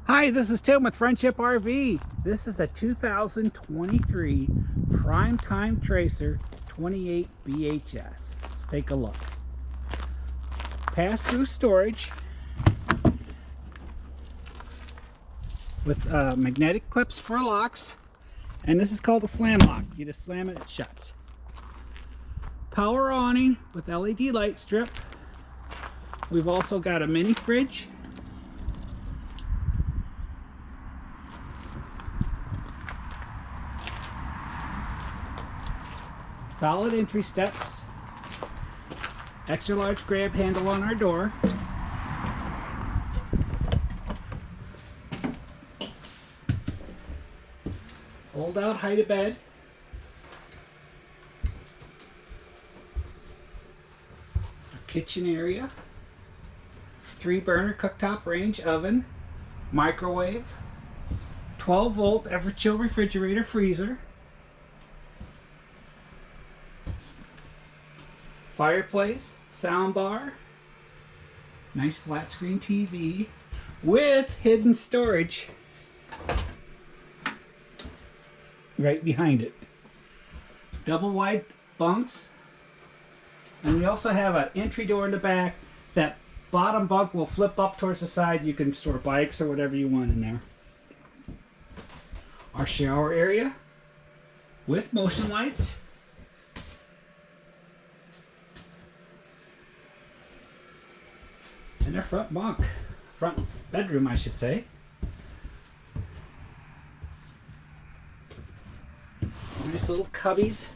Hi, this is Tim with Friendship RV. This is a 2023 Primetime Tracer 28 BHS. Let's take a look. Pass-through storage with magnetic clips for locks, and this is called a slam lock. You just slam it, it shuts. Power awning with LED light strip. We've also got a mini fridge. Solid entry steps, extra large grab handle on our door, fold out height of bed, our kitchen area, 3-burner cooktop range oven, microwave, 12-volt Everchill refrigerator freezer, fireplace, sound bar, nice flat screen TV with hidden storage right behind it. Double wide bunks, and we also have an entry door in the back. That bottom bunk will flip up towards the side. You can store bikes or whatever you want in there. Our shower area with motion lights. And our front bedroom, I should say. Nice little cubbies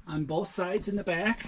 on both sides in the back.